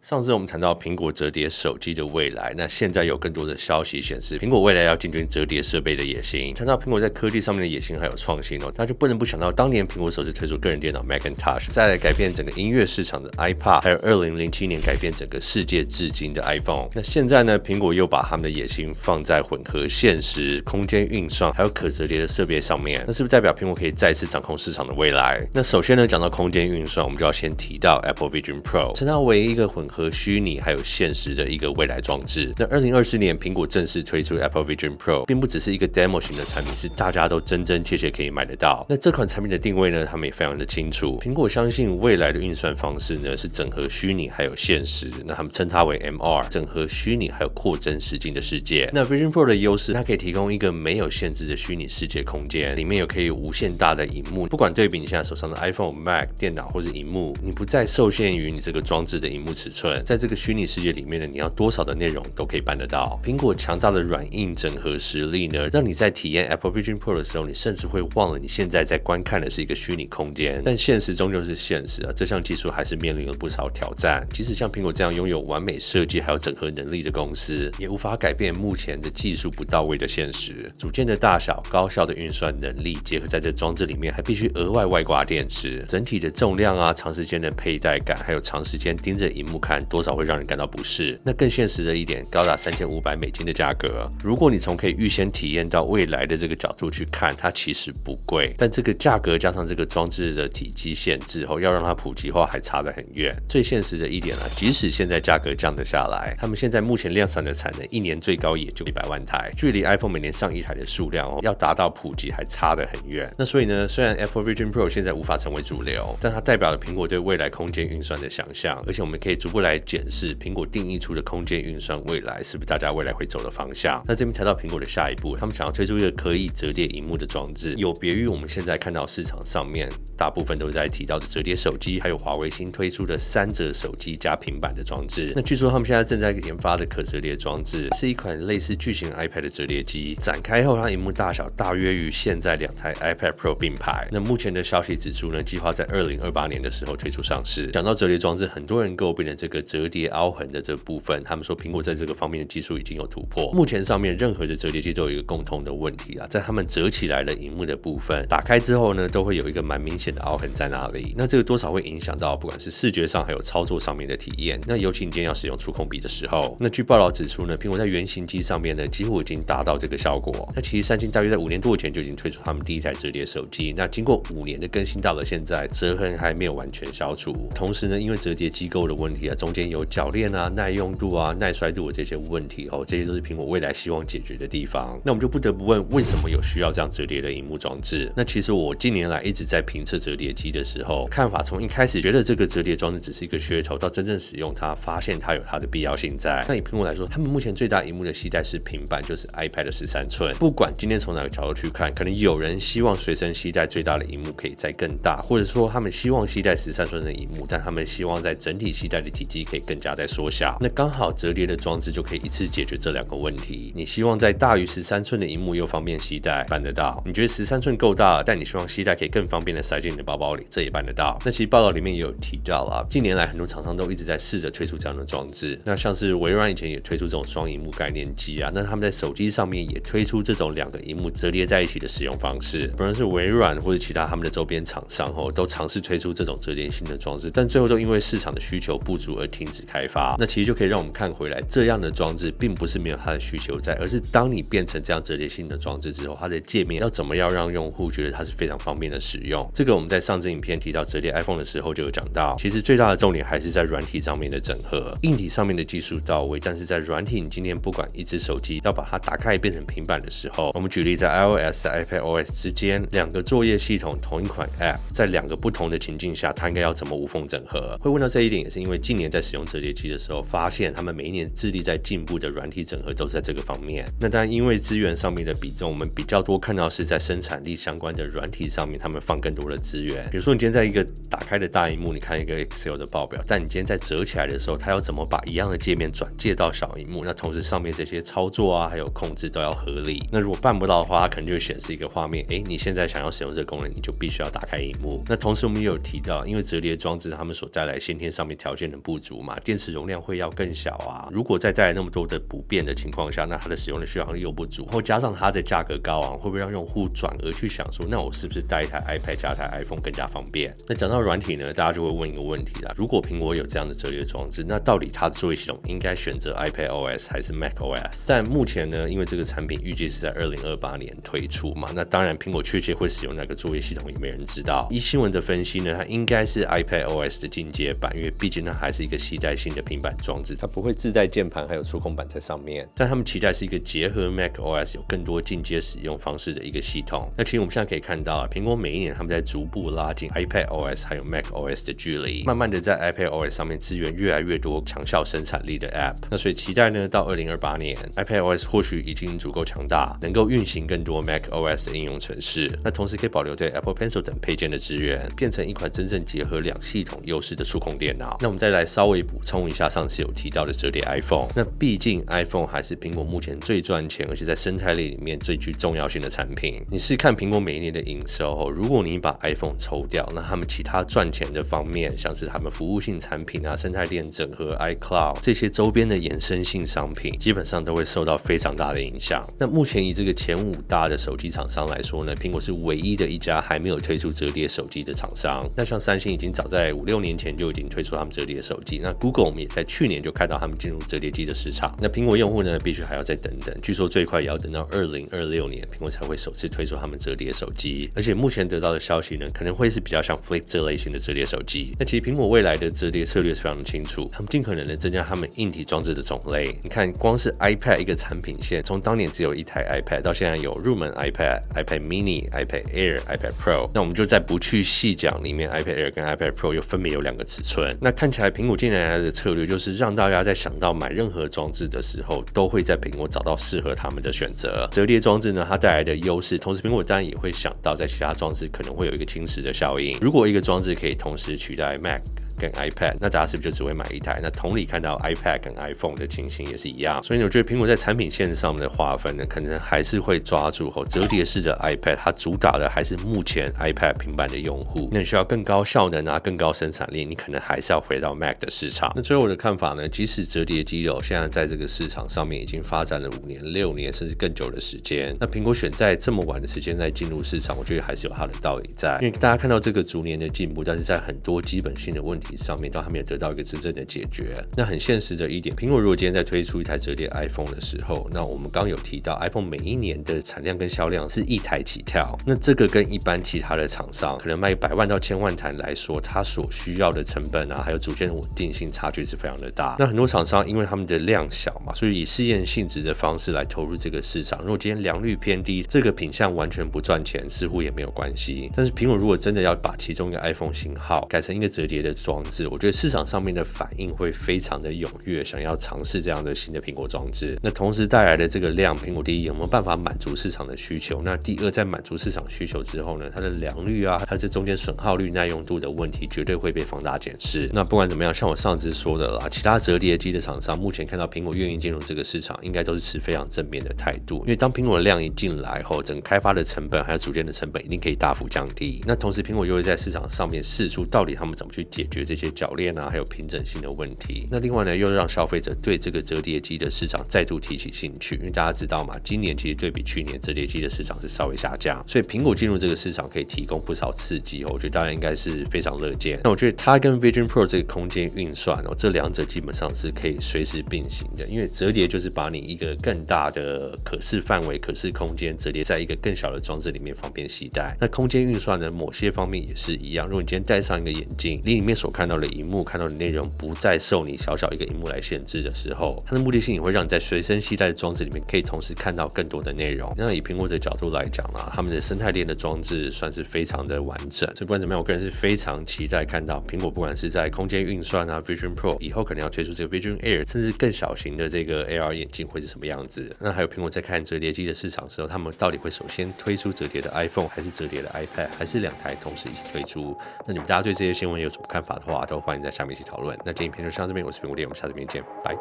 上次我们谈到苹果折叠手机的未来，那现在有更多的消息显示，苹果未来要进军折叠设备的野心。谈到苹果在科技上面的野心还有创新那就不能不想到当年苹果首次推出个人电脑 Macintosh， 再来改变整个音乐市场的 iPod， 还有2007年改变整个世界至今的 iPhone。那现在呢，苹果又把他们的野心放在混合现实、空间运算还有可折叠的设备上面，那是不是代表苹果可以再次掌控市场的未来？那首先呢，讲到空间运算，我们就要先提到 Apple Vision Pro， 称它为一个混合虚拟还有现实的一个未来装置。那2024年苹果正式推出 Apple Vision Pro， 并不只是一个 demo 型的产品，是大家都真真切切可以买得到。那这款产品的定位呢，他们也非常的清楚。苹果相信未来的运算方式呢是整合虚拟还有现实，那他们称它为 MR， 整合虚拟还有扩增实境的世界。那 Vision Pro 的优势，它可以提供一个没有限制的虚拟世界空间，里面有可以无限大的萤幕，不管对比你现在手上的 iPhone、Mac 电脑或者萤幕，你不再受限于你这个装置的萤幕尺寸，在这个虚拟世界里面呢，你要多少的内容都可以办得到。苹果强大的软硬整合实力呢，让你在体验 Apple Vision Pro 的时候，你甚至会忘了你现在在观看的是一个虚拟空间。但现实终究是现实这项技术还是面临了不少挑战。即使像苹果这样拥有完美设计还有整合能力的公司，也无法改变目前的技术不到位的现实。组件的大小、高效的运算能力，结合在这装置里面，还必须额外外挂电池，整体的重量长时间的佩戴感，还有长时间盯着萤幕看，多少会让人感到不适。那更现实的一点，高达$3500的价格。如果你从可以预先体验到未来的这个角度去看，它其实不贵，但这个价格加上这个装置的体积限制要让它普及化还差得很远。最现实的一点即使现在价格降得下来，他们现在目前量产的产能一年最高也就100万台，距离 iPhone 每年上亿台的数量要达到普及还差得很远。那所以呢，虽然 Apple Vision Pro 现在无法成为主流，但它代表了苹果对未来空间运算的想象，而且我们可以逐步来检视苹果定义出的空间运算未来是不是大家未来会走的方向。那这边谈到苹果的下一步，他们想要推出一个可以折叠萤幕的装置，有别于我们现在看到市场上面大部分都在提到的折叠手机，还有华为新推出的3折手机加平板的装置。那据说他们现在正在研发的可折叠装置是一款类似巨型 iPad 的折叠机，展开后它萤幕大小大约与现在2台 iPad Pro 并排。那目前的消息指出呢，计划在2028年的时候推出上市。讲到折叠装置，很多人诟病的这个折叠凹痕的这部分，他们说苹果在这个方面的技术已经有突破。目前上面任何的折叠机都有一个共通的问题在他们折起来的萤幕的部分打开之后呢，都会有一个蛮明显的凹痕在那里。那这个多少会影响到不管是视觉上还有操作上面的体验。那尤其你今天要使用触控笔的时候，那据报道指出呢，苹果在原型机上面呢几乎已经达到这个效果。那其实三星大约在5年多前就已经推出他们第一台折叠手机，那经过5年的更新到了现在，折痕还没有完全消除。同时呢，因为折叠机构的问题中间有铰链耐用度耐摔度的这些问题这些都是苹果未来希望解决的地方。那我们就不得不问，为什么有需要这样折叠的萤幕装置？那其实我近年来一直在评测折叠机的时候，看法从一开始觉得这个折叠装置只是一个噱头，到真正使用它，发现它有它的必要性在。那以苹果来说，他们目前最大萤幕的携带式平板就是 iPad 13寸。不管今天从哪个角度去看，可能有人希望随身携带最大的萤幕可以再更大，或者说他们希望携带13寸的萤幕，但他们希望在整体携带的体积可以更加再缩小。那刚好折叠的装置就可以一次解决这2个问题。你希望在大于13寸的萤幕又方便携带，办得到。你觉得13寸够大了，但你希望携带可以更方便的塞进你的包包里，这也办得到。那其实报道里面也有提到近年来很多厂商都一直在试着推出这样的装置。那像是微软以前也推出这种双萤幕概念机那他们在手机上面也推出这种2个萤幕折叠在一起的使用方式。不论是微软或者其他他们的周边厂商都尝试推出这种折叠性的装置，但最后都因为市场的需求不足而停止开发。那其实就可以让我们看回来，这样的装置并不是没有它的需求在，而是当你变成这样折叠性的装置之后，它的界面要怎么样让用户觉得它是非常方便的使用。这个我们在上支影片提到折叠 iPhone 的时候就有讲到，其实最大的重点还是在软体上面的整合。硬体上面的技术到位，但是在软体，你今天不管一只手机要把它打开变成平板的时候，我们举例在 iOS 和 iPadOS 之间2个作业系统同一款 App， 在2个不同的情境下，它应该要怎么无缝整合？会问到这一点，也是因为近年在使用折叠机的时候，发现他们每一年致力在进步的软体整合都是在这个方面。那当然，因为资源上面的比重，我们比较多看到是在生产力相关的软体上面，他们放更多的资源。比如说，你今天在一个打开的大萤幕，你看一个 Excel 的报表，但你今天在折起来的时候，它要怎么把一样的界面转介到小萤幕？那同时上面这些操作还有控制都要合理。那如果办不到的话，它可能就会显示一个画面，你现在想要使用这个功能，你就必须要打开萤幕。那同时我们也有提到，因为折叠装置他们所带来先天上面条件的不不足嘛，电池容量会要更小啊。如果再带来那么多的不便的情况下，那它的使用的续航力又不足，然后加上它的价格高昂，会不会让用户转而去想说，那我是不是带一台 iPad 加台 iPhone 更加方便？那讲到软体呢，大家就会问一个问题啦，如果苹果有这样的折叠装置，那到底它的作业系统应该选择 iPadOS 还是 macOS？ 但目前呢，因为这个产品预计是在2028年推出嘛，那当然苹果确切会使用哪个作业系统也没人知道。依新闻的分析呢，它应该是 iPadOS 的进阶版，因为毕竟它还是一个携带性的平板装置，它不会自带键盘还有触控板在上面。但他们期待是一个结合 macOS 有更多进阶使用方式的一个系统。那其实我们现在可以看到苹果每一年他们在逐步拉近 iPadOS 还有 macOS 的距离，慢慢的在 iPadOS 上面支援越来越多强效生产力的 App。那所以期待呢，到2028年 iPadOS 或许已经足够强大，能够运行更多 macOS 的应用程式。那同时可以保留对 Apple Pencil 等配件的支援，变成一款真正结合两系统优势的触控电脑。那我们再来稍微补充一下上次有提到的折叠 iPhone。那毕竟 iPhone 还是苹果目前最赚钱，而且在生态链里面最具重要性的产品。你是看苹果每一年的营收，如果你把 iPhone 抽掉，那他们其他赚钱的方面，像是他们服务性产品啊、生态链整合、iCloud 这些周边的衍生性商品，基本上都会受到非常大的影响。那目前以这个前5大的手机厂商来说呢，苹果是唯一的一家还没有推出折叠手机的厂商。那像三星已经早在5-6年前就已经推出他们折叠手机，那 Google 我们也在去年就看到他们进入折叠机的市场。那苹果用户呢，必须还要再等等，据说最快也要等到2026年，苹果才会首次推出他们折叠手机。而且目前得到的消息呢，可能会是比较像 Flip 这类型的折叠手机。那其实苹果未来的折叠策略是非常清楚，他们尽可能的增加他们硬体装置的种类。你看，光是 iPad 一个产品线，从当年只有一台 iPad 到现在有入门 iPad、iPad mini、iPad Air、iPad Pro。那我们就再不去细讲里面 iPad Air 跟 iPad Pro 又分别有2个尺寸。那看起来苹果近年来的策略就是让大家在想到买任何装置的时候，都会在苹果找到适合他们的选择。折叠装置呢，它带来的优势，同时苹果当然也会想到在其他装置可能会有一个侵蚀的效应。如果一个装置可以同时取代 Mac跟 iPad， 那大家是不是就只会买一台？那同理看到 iPad 跟 iPhone 的情形也是一样。所以我觉得苹果在产品线上面的划分呢，可能还是会抓住折叠式的 iPad， 它主打的还是目前 iPad 平板的用户。那你需要更高效能啊、更高生产力，你可能还是要回到 Mac 的市场。那最后我的看法呢，即使折叠机现在在这个市场上面已经发展了5年、6年甚至更久的时间，那苹果选在这么晚的时间再进入市场，我觉得还是有它的道理在。因为大家看到这个逐年的进步，但是在很多基本性的问题上面都还没有得到一个真正的解决。那很现实的一点，苹果如果今天在推出一台折叠 iPhone 的时候，那我们刚刚有提到 iPhone 每一年的产量跟销量是1台起跳，那这个跟一般其他的厂商可能卖100万到1000万台来说，它所需要的成本啊，还有组件的稳定性差距是非常的大。那很多厂商因为他们的量小嘛，所以以试验性质的方式来投入这个市场。如果今天良率偏低，这个品项完全不赚钱，似乎也没有关系。但是苹果如果真的要把其中一个 iPhone 型号改成一个折叠的装置，我觉得市场上面的反应会非常的踊跃，想要尝试这样的新的苹果装置。那同时带来的这个量，苹果第一有没有办法满足市场的需求？那第二，在满足市场需求之后呢，它的良率啊，它这中间损耗率、耐用度的问题绝对会被放大检视。那不管怎么样，像我上次说的啦，其他折叠机的厂商目前看到苹果愿意进入这个市场，应该都是持非常正面的态度。因为当苹果的量一进来后，整个开发的成本还有组件的成本一定可以大幅降低。那同时苹果又会在市场上面试出到底他们怎么去解决这些铰链啊，还有平整性的问题。那另外呢，又让消费者对这个折叠机的市场再度提起兴趣。因为大家知道嘛，今年其实对比去年折叠机的市场是稍微下降，所以苹果进入这个市场可以提供不少刺激我觉得大家应该是非常乐见。那我觉得它跟 Vision Pro 这个空间运算这两者基本上是可以随时并行的。因为折叠就是把你一个更大的可视范围、可视空间折叠在一个更小的装置里面，方便携带。那空间运算呢，某些方面也是一样。如果你今天戴上一个眼镜，你里面所看到的荧幕、看到的内容不再受你小小一个荧幕来限制的时候，它的目的性也会让你在随身携带的装置里面可以同时看到更多的内容。那以苹果的角度来讲他们的生态链的装置算是非常的完整。所以不管怎么样，我个人是非常期待看到苹果不管是在空间运算啊 Vision Pro 以后可能要推出这个 Vision Air， 甚至更小型的这个 AR 眼镜会是什么样子。那还有苹果在看折叠机的市场的时候，他们到底会首先推出折叠的 iPhone， 还是折叠的 iPad， 还是2台同时一起推出？那你们大家对这些新闻有什么看法的话，都欢迎在下面一起讨论。那今天影片就上这边，我是苹果店，我们下次影片见，拜。